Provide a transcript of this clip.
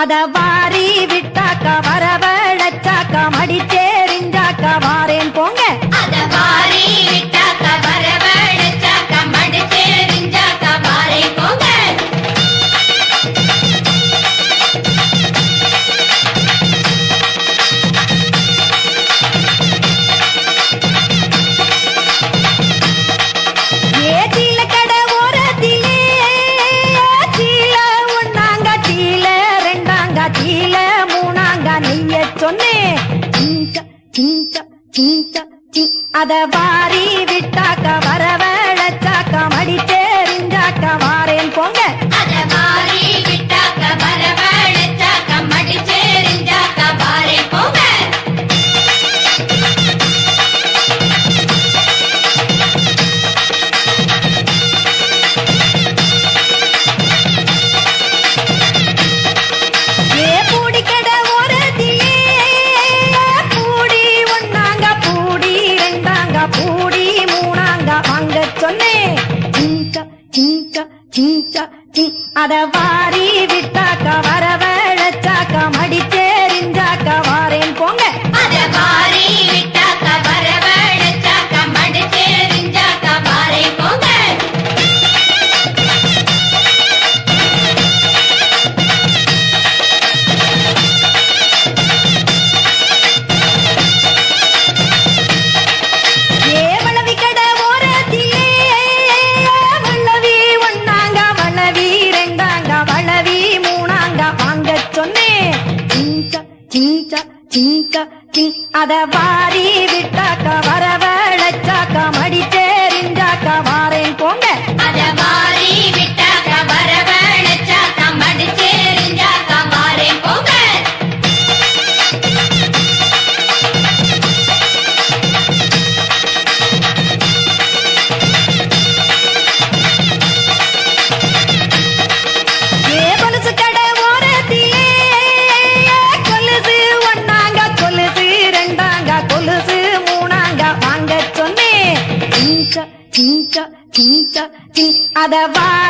அத வாரி விட்டாக்கா வரவழைச்சாக்கா மடிச்சேரிஞ்சாக்கா வாரேன் போங்க. அத வாரி விட்டாக்கா வரவழைச்சாக்கா மடிச்சேரிஞ்சாக்கா வாரேன் போங்க. அத வாரி விட்டாக்கா வரவழைச்சாக்கா மடிச்சேரிஞ்சாக்கா வாரேன் போங்க. அத வாரி விட்டாக்கா வரவழைச்சாக்கா மடிச்சேரிஞ்சாக்கா வாரேன் போங்க. அத வாரி விட்டாக்கா வரவழைச்சாக்கா மடிச்சேரிஞ்சாக்கா வாரேன் போங்க. அத வாரி விட்டாக்கா வரவழைச்சாக்கா மடிச்சேரிஞ்சாக்கா வாரேன் போங்க. அத வாரி விட்டாக்கா வரவழைச்சாக்கா மடிச்சேரிஞ்சாக்கா வாரேன் போங்க. அத வாரி விட்டாக்கா வரவழைச்சாக்கா மடிச்சேரிஞ்சாக்கா வாரேன் போங்க. அத வாரி